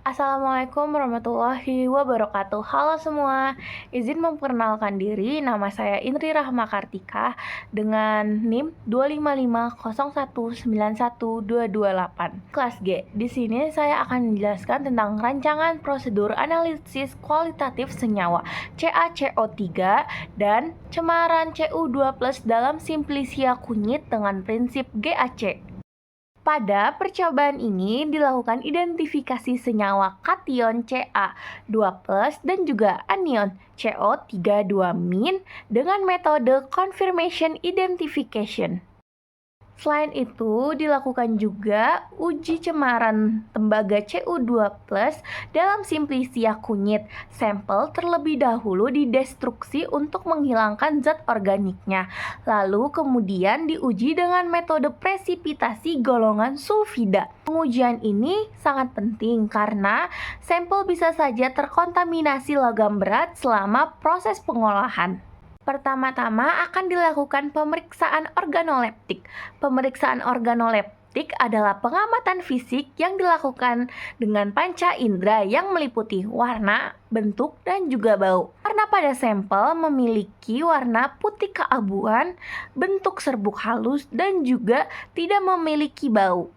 Assalamualaikum warahmatullahi wabarakatuh. Halo semua, izin memperkenalkan diri. Nama saya Indri Rahma Kartika dengan NIM 25501912228. Kelas G. Di sini saya akan menjelaskan tentang rancangan prosedur analisis kualitatif senyawa CaCO3 dan cemaran Cu2+ dalam simplisia kunyit dengan prinsip GAC. Pada percobaan ini dilakukan identifikasi senyawa kation Ca2+ dan juga anion CO32- dengan metode confirmation identification. Selain itu, dilakukan juga uji cemaran tembaga Cu2+ dalam simplisia kunyit. Sampel terlebih dahulu didestruksi untuk menghilangkan zat organiknya. Lalu kemudian diuji dengan metode presipitasi golongan sulfida. Pengujian ini sangat penting karena sampel bisa saja terkontaminasi logam berat selama proses pengolahan. Pertama-tama akan dilakukan pemeriksaan organoleptik. Pemeriksaan organoleptik adalah pengamatan fisik yang dilakukan dengan panca indera yang meliputi warna, bentuk, dan juga bau. Warna pada sampel memiliki warna putih keabuan, bentuk serbuk halus, dan juga tidak memiliki bau.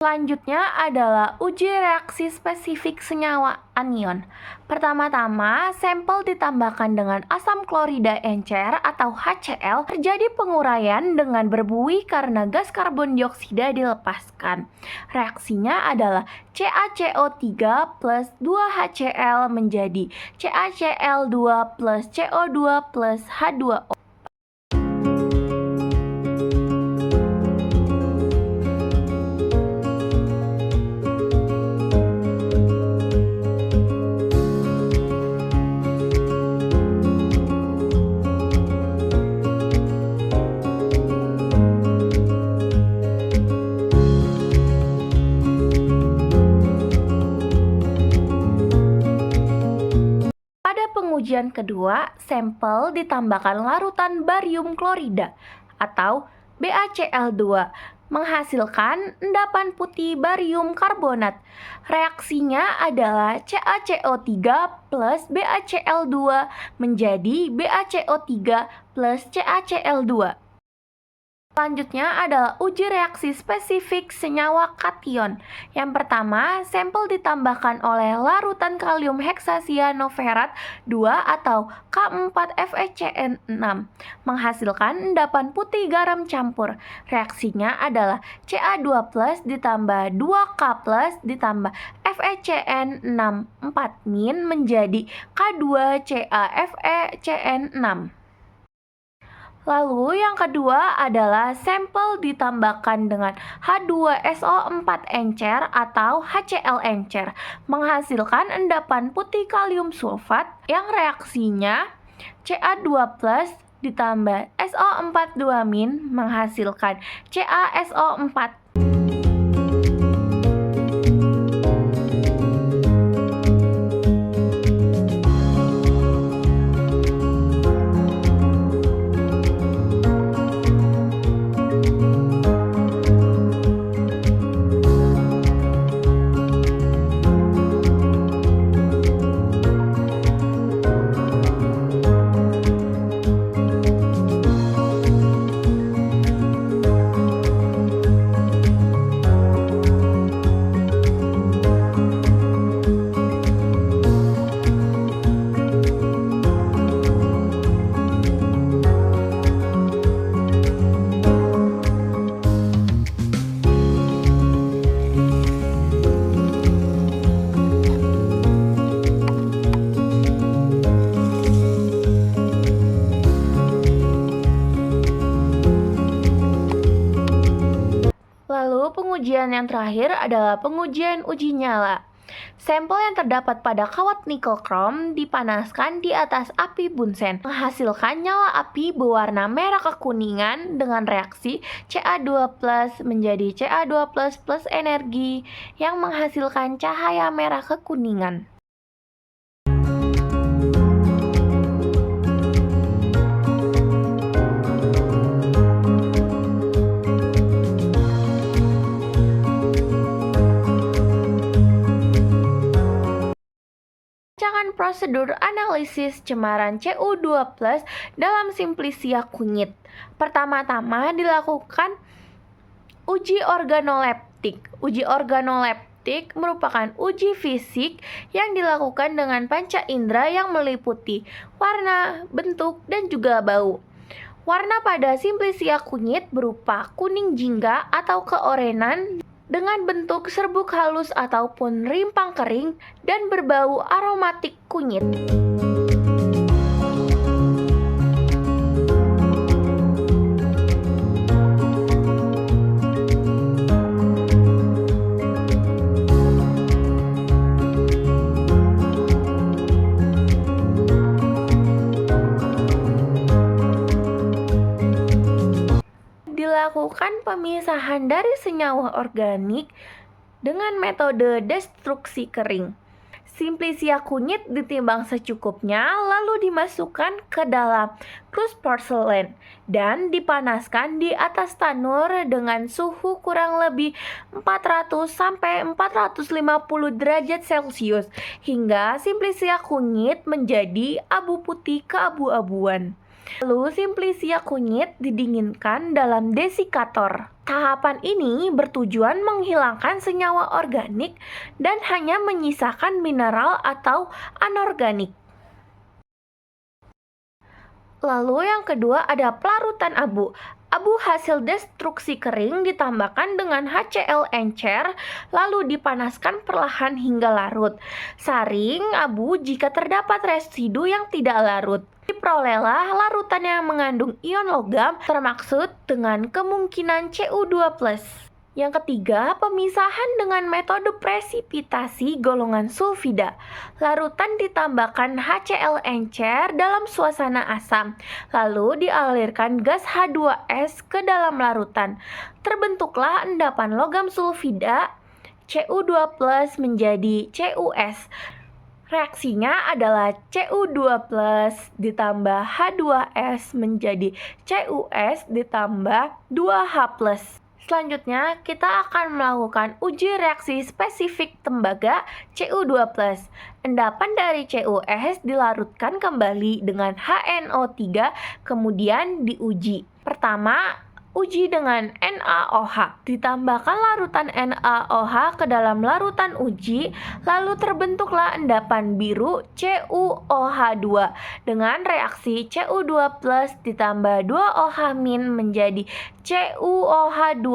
Selanjutnya adalah uji reaksi spesifik senyawa anion. Pertama-tama, sampel ditambahkan dengan asam klorida encer atau HCl. Terjadi penguraian dengan berbuih karena gas karbon dioksida dilepaskan. Reaksinya adalah CaCO3 plus 2HCl menjadi CaCl2 plus CO2 plus H2O. Pengujian kedua, sampel ditambahkan larutan barium klorida atau BaCl2 menghasilkan endapan putih barium karbonat. Reaksinya adalah CaCO3 plus BaCl2 menjadi BaCO3 plus CaCl2. Selanjutnya adalah uji reaksi spesifik senyawa kation. Yang pertama, sampel ditambahkan oleh larutan kalium heksasianoferat 2 atau K4FeCN6 menghasilkan endapan putih garam campur. Reaksinya adalah Ca2+ ditambah 2K+ ditambah FeCN6 4- menjadi K2CaFeCN6. Lalu yang kedua adalah sampel ditambahkan dengan H2SO4 encer atau HCl encer menghasilkan endapan putih kalium sulfat yang reaksinya Ca2+ ditambah SO42- menghasilkan CaSO4. Pengujian yang terakhir adalah pengujian uji nyala. Sampel yang terdapat pada kawat nikel krom dipanaskan di atas api bunsen, menghasilkan nyala api berwarna merah kekuningan dengan reaksi Ca2+ menjadi Ca2+ plus energi yang menghasilkan cahaya merah kekuningan. prosedur analisis cemaran Cu2+ dalam Simplicia kunyit. Pertama-tama dilakukan uji organoleptik. Uji organoleptik merupakan uji fisik yang dilakukan dengan panca indera yang meliputi warna, bentuk, dan juga bau. Warna pada Simplicia kunyit berupa kuning jingga atau keorenan dengan bentuk serbuk halus ataupun rimpang kering dan berbau aromatik kunyit. Dilakukan pemisahan dari senyawa organik dengan metode destruksi kering. Simplicia kunyit ditimbang secukupnya lalu dimasukkan ke dalam krus porselen dan dipanaskan di atas tanur dengan suhu kurang lebih 400 sampai 450 derajat Celcius hingga Simplicia kunyit menjadi abu putih keabu-abuan. Lalu Simplicia kunyit didinginkan dalam desikator. Tahapan ini bertujuan menghilangkan senyawa organik dan hanya menyisakan mineral atau anorganik. Lalu yang kedua ada pelarutan abu. Abu hasil destruksi kering ditambahkan dengan HCl encer lalu dipanaskan perlahan hingga larut. Saring abu jika terdapat residu yang tidak larut. Diperolehlah larutan yang mengandung ion logam termaksud dengan kemungkinan Cu2+. Yang ketiga, pemisahan dengan metode presipitasi golongan sulfida. Larutan ditambahkan HCl encer dalam suasana asam, lalu dialirkan gas H2S ke dalam larutan. Terbentuklah endapan logam sulfida Cu2+ menjadi CuS. Reaksinya adalah Cu2+ ditambah H2S menjadi CuS ditambah 2H+. Selanjutnya, kita akan melakukan uji reaksi spesifik tembaga Cu2+. Endapan dari CuS dilarutkan kembali dengan HNO3, kemudian diuji. Pertama, uji dengan NaOH. Ditambahkan larutan NaOH ke dalam larutan uji, lalu terbentuklah endapan biru CuOH2 dengan reaksi Cu2+ ditambah 2OH- menjadi CuOH2.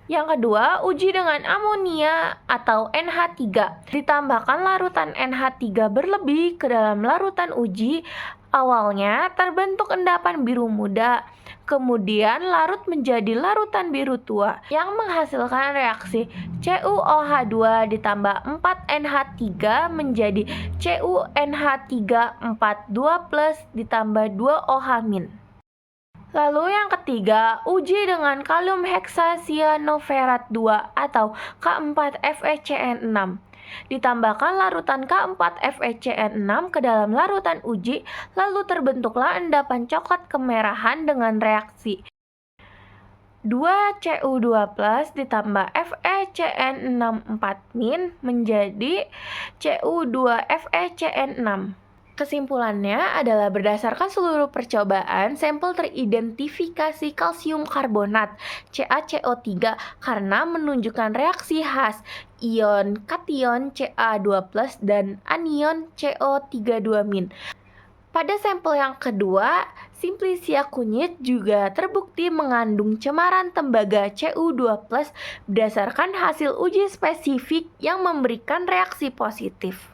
Yang kedua, uji dengan amonia atau NH3. Ditambahkan larutan NH3 berlebih ke dalam larutan uji. Awalnya terbentuk endapan biru muda, kemudian larut menjadi larutan biru tua yang menghasilkan reaksi CuOH2 ditambah 4NH3 menjadi CuNH3 42+ ditambah 2OH-. Lalu yang ketiga, uji dengan kalium heksasianoferat 2 atau K4FeCN6. Ditambahkan larutan K4FeCN6 ke dalam larutan uji, lalu terbentuklah endapan coklat kemerahan dengan reaksi 2Cu2+ ditambah FeCN64- menjadi Cu2FeCN6. Kesimpulannya adalah berdasarkan seluruh percobaan, sampel teridentifikasi kalsium karbonat CaCO3 karena menunjukkan reaksi khas ion kation Ca2+ dan anion CO32-. Pada sampel yang kedua, Simplicia kunyit juga terbukti mengandung cemaran tembaga Cu2+ berdasarkan hasil uji spesifik yang memberikan reaksi positif.